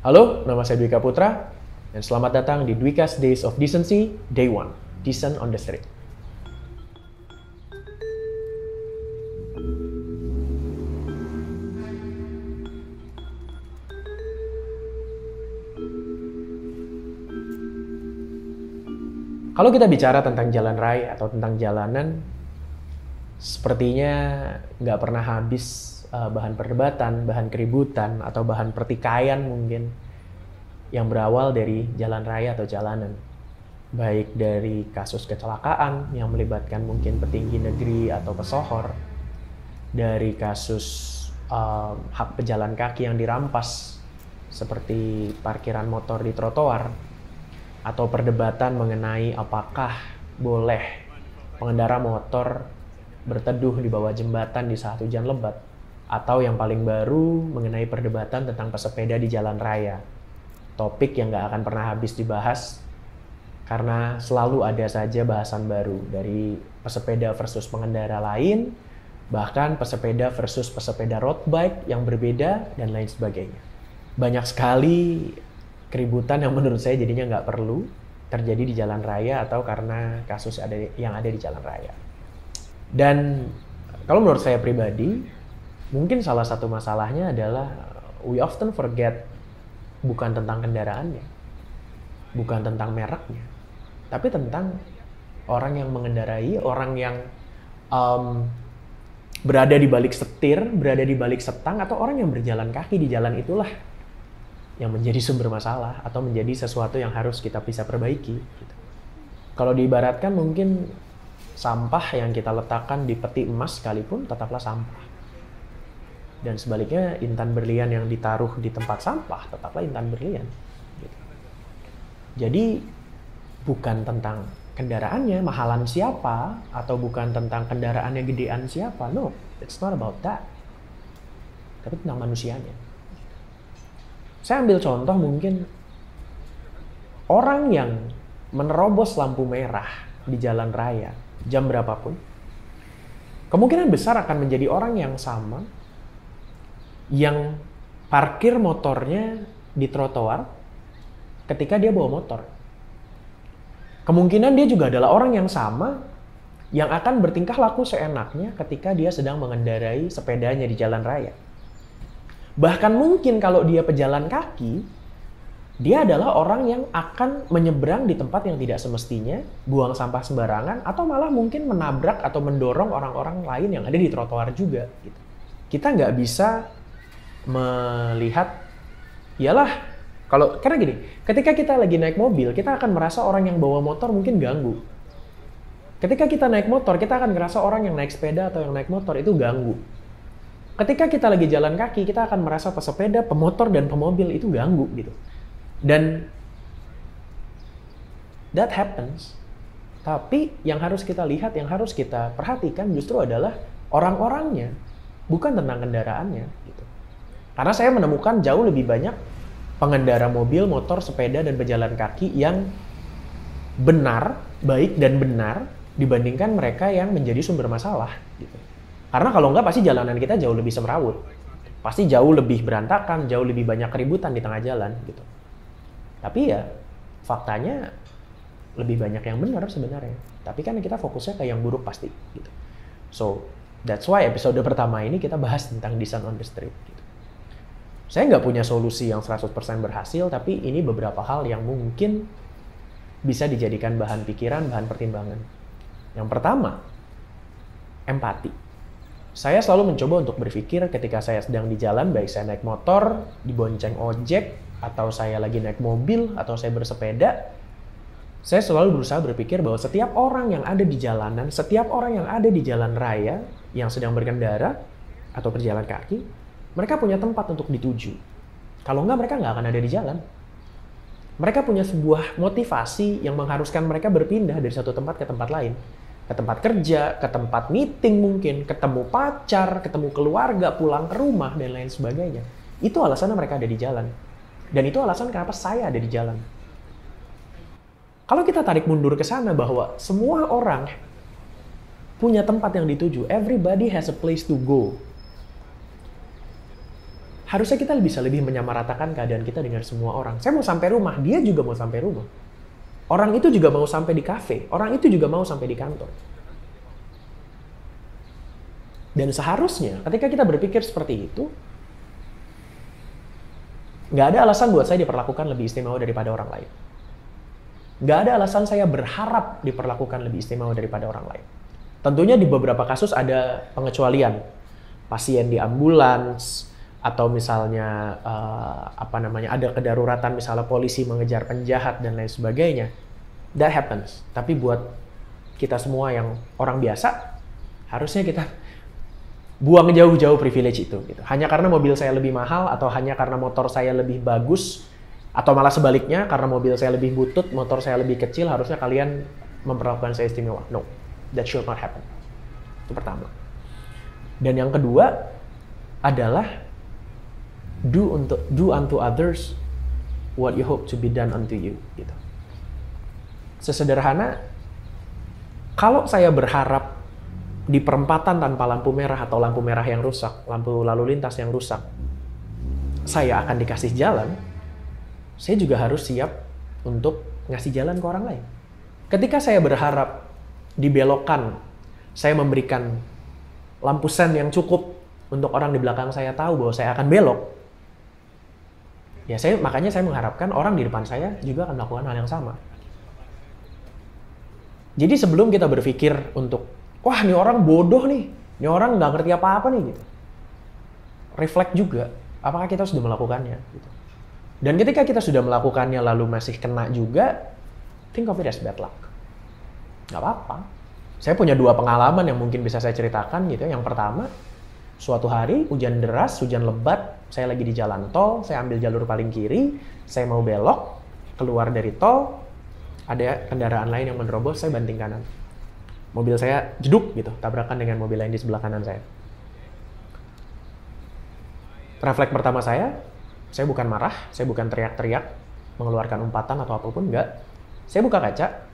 Halo, nama saya Dwika Putra, dan selamat datang di Dwika's Days of Decency, Day 1, Decent on the Street. Kalau kita bicara tentang jalan raya atau tentang jalanan, sepertinya nggak pernah habis bahan perdebatan, bahan keributan, atau bahan pertikaian mungkin yang berawal dari jalan raya atau jalanan. Baik dari kasus kecelakaan yang melibatkan mungkin petinggi negeri atau pesohor, dari kasus hak pejalan kaki yang dirampas seperti parkiran motor di trotoar, atau perdebatan mengenai apakah boleh pengendara motor berteduh di bawah jembatan di saat hujan lebat, atau yang paling baru mengenai perdebatan tentang pesepeda di jalan raya. Topik yang nggak akan pernah habis dibahas karena selalu ada saja bahasan baru, dari pesepeda versus pengendara lain, bahkan pesepeda versus pesepeda road bike yang berbeda, dan lain sebagainya. Banyak sekali keributan yang menurut saya jadinya nggak perlu terjadi di jalan raya atau karena kasus yang ada di jalan raya. Dan kalau menurut saya pribadi, mungkin salah satu masalahnya adalah we often forget bukan tentang kendaraannya, bukan tentang mereknya, tapi tentang orang yang mengendarai, orang yang berada di balik setir, berada di balik setang, atau orang yang berjalan kaki di jalan itulah yang menjadi sumber masalah atau menjadi sesuatu yang harus kita bisa perbaiki. Gitu. Kalau diibaratkan mungkin sampah yang kita letakkan di peti emas sekalipun tetaplah sampah. Dan sebaliknya intan berlian yang ditaruh di tempat sampah tetaplah intan berlian. Gitu. Jadi bukan tentang kendaraannya, mahalan siapa, atau bukan tentang kendaraannya gedean siapa. No, it's not about that. Tapi tentang manusianya. Saya ambil contoh mungkin orang yang menerobos lampu merah di jalan raya jam berapapun, kemungkinan besar akan menjadi orang yang sama yang parkir motornya di trotoar ketika dia bawa motor. Kemungkinan dia juga adalah orang yang sama yang akan bertingkah laku seenaknya ketika dia sedang mengendarai sepedanya di jalan raya. Bahkan mungkin kalau dia pejalan kaki, dia adalah orang yang akan menyeberang di tempat yang tidak semestinya, buang sampah sembarangan, atau malah mungkin menabrak atau mendorong orang-orang lain yang ada di trotoar juga. Gitu. Kita nggak bisa melihat, iyalah, karena gini, ketika kita lagi naik mobil, kita akan merasa orang yang bawa motor mungkin ganggu. Ketika kita naik motor, kita akan ngerasa orang yang naik sepeda atau yang naik motor itu ganggu. Ketika kita lagi jalan kaki, kita akan merasa pesepeda, pemotor, dan pemobil itu ganggu gitu. Dan that happens. Tapi yang harus kita lihat, yang harus kita perhatikan justru adalah orang-orangnya, bukan tentang kendaraannya gitu. Karena saya menemukan jauh lebih banyak pengendara mobil, motor, sepeda, dan pejalan kaki yang benar, baik dan benar dibandingkan mereka yang menjadi sumber masalah gitu. Karena kalau enggak pasti jalanan kita jauh lebih semrawut. Pasti jauh lebih berantakan, jauh lebih banyak keributan di tengah jalan gitu. Tapi ya faktanya lebih banyak yang benar sebenarnya. Tapi kan kita fokusnya ke yang buruk pasti gitu. So that's why episode pertama ini kita bahas tentang Decent on the Street gitu. Saya nggak punya solusi yang 100% berhasil, tapi ini beberapa hal yang mungkin bisa dijadikan bahan pikiran, bahan pertimbangan. Yang pertama, empati. Saya selalu mencoba untuk berpikir ketika saya sedang di jalan, baik saya naik motor, dibonceng ojek, atau saya lagi naik mobil, atau saya bersepeda, saya selalu berusaha berpikir bahwa setiap orang yang ada di jalanan, setiap orang yang ada di jalan raya, yang sedang berkendara, atau berjalan kaki, mereka punya tempat untuk dituju. Kalau enggak, mereka nggak akan ada di jalan. Mereka punya sebuah motivasi yang mengharuskan mereka berpindah dari satu tempat ke tempat lain. Ke tempat kerja, ke tempat meeting mungkin, ketemu pacar, ketemu keluarga, pulang ke rumah, dan lain sebagainya. Itu alasannya mereka ada di jalan. Dan itu alasan kenapa saya ada di jalan. Kalau kita tarik mundur ke sana bahwa semua orang punya tempat yang dituju, everybody has a place to go. Harusnya kita bisa lebih menyamaratakan keadaan kita dengan semua orang. Saya mau sampai rumah, dia juga mau sampai rumah. Orang itu juga mau sampai di kafe, orang itu juga mau sampai di kantor. Dan seharusnya ketika kita berpikir seperti itu, nggak ada alasan buat saya diperlakukan lebih istimewa daripada orang lain. Nggak ada alasan saya berharap diperlakukan lebih istimewa daripada orang lain. Tentunya di beberapa kasus ada pengecualian. Pasien di ambulans, atau misalnya ada kedaruratan, misalnya polisi mengejar penjahat dan lain sebagainya. That happens. Tapi buat kita semua yang orang biasa, harusnya kita buang jauh-jauh privilege itu gitu. Hanya karena mobil saya lebih mahal, atau hanya karena motor saya lebih bagus, atau malah sebaliknya, karena mobil saya lebih butut, motor saya lebih kecil, harusnya kalian memperlakukan saya istimewa. No, that should not happen. Itu pertama. Dan yang kedua adalah do unto others what you hope to be done unto you. Gitu. Sesederhana, kalau saya berharap di perempatan tanpa lampu merah atau lampu merah yang rusak, lampu lalu lintas yang rusak, saya akan dikasih jalan, saya juga harus siap untuk ngasih jalan ke orang lain. Ketika saya berharap dibelokkan, saya memberikan lampu sen yang cukup untuk orang di belakang saya tahu bahwa saya akan belok, ya makanya saya mengharapkan orang di depan saya juga akan melakukan hal yang sama. Jadi sebelum kita berpikir untuk, wah ini orang bodoh nih, ini orang nggak ngerti apa-apa nih, gitu, reflect juga, apakah kita sudah melakukannya, gitu. Dan ketika kita sudah melakukannya lalu masih kena juga, think of it as bad luck. Nggak apa-apa. Saya punya 2 pengalaman yang mungkin bisa saya ceritakan gitu. Yang pertama, suatu hari hujan deras, hujan lebat, saya lagi di jalan tol, saya ambil jalur paling kiri, saya mau belok, keluar dari tol, ada kendaraan lain yang menerobos, saya banting kanan. Mobil saya jeduk gitu, tabrakan dengan mobil lain di sebelah kanan saya. Refleks pertama saya bukan marah, saya bukan teriak-teriak, mengeluarkan umpatan atau apapun, enggak. Saya buka kaca,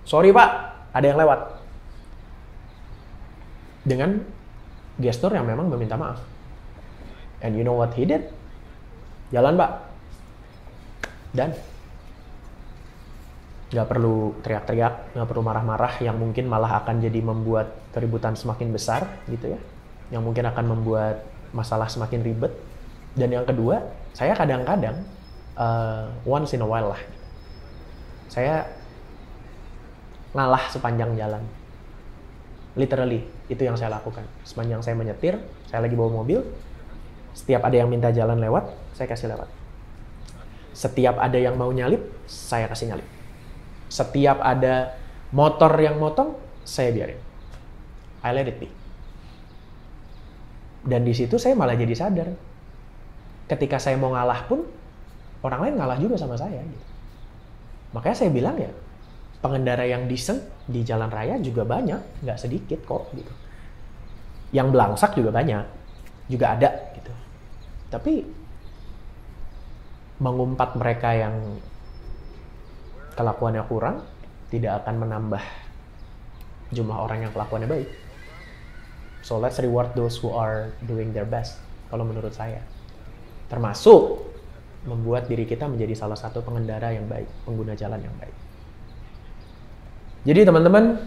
sorry pak, ada yang lewat. Dengan gestur yang memang meminta maaf. And you know what he did? Jalan pak. Dan nggak perlu teriak-teriak, nggak perlu marah-marah, yang mungkin malah akan jadi membuat keributan semakin besar gitu ya. Yang mungkin akan membuat masalah semakin ribet. Dan yang kedua, saya kadang-kadang once in a while lah, saya ngalah sepanjang jalan. Literally, itu yang saya lakukan. Sepanjang saya menyetir, saya lagi bawa mobil, setiap ada yang minta jalan lewat, saya kasih lewat. Setiap ada yang mau nyalip, saya kasih nyalip. Setiap ada motor yang motong, saya biarin. I let it be. Dan di situ saya malah jadi sadar, ketika saya mau ngalah pun, orang lain ngalah juga sama saya. Gitu. Makanya saya bilang ya, pengendara yang decent di jalan raya juga banyak, nggak sedikit kok. Gitu. Yang belangsak juga banyak, juga ada. Gitu. Tapi mengumpat mereka yang kelakuannya kurang, tidak akan menambah jumlah orang yang kelakuannya baik. So let's reward those who are doing their best, kalau menurut saya. Termasuk membuat diri kita menjadi salah satu pengendara yang baik, pengguna jalan yang baik. Jadi teman-teman,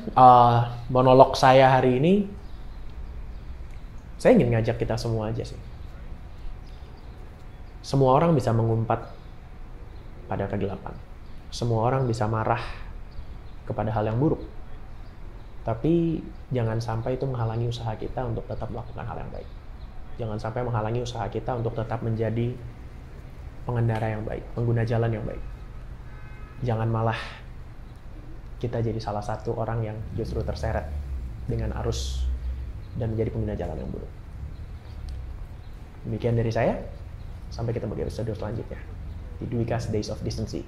monolog saya hari ini, saya ingin ngajak kita semua aja sih. Semua orang bisa mengumpat pada kegelapan. Semua orang bisa marah kepada hal yang buruk. Tapi jangan sampai itu menghalangi usaha kita untuk tetap melakukan hal yang baik. Jangan sampai menghalangi usaha kita untuk tetap menjadi pengendara yang baik, pengguna jalan yang baik. Jangan malah kita jadi salah satu orang yang justru terseret dengan arus dan menjadi pengguna jalan yang buruk. Demikian dari saya. Sampai ketemu di episode selanjutnya di Dwika's Days of Decency.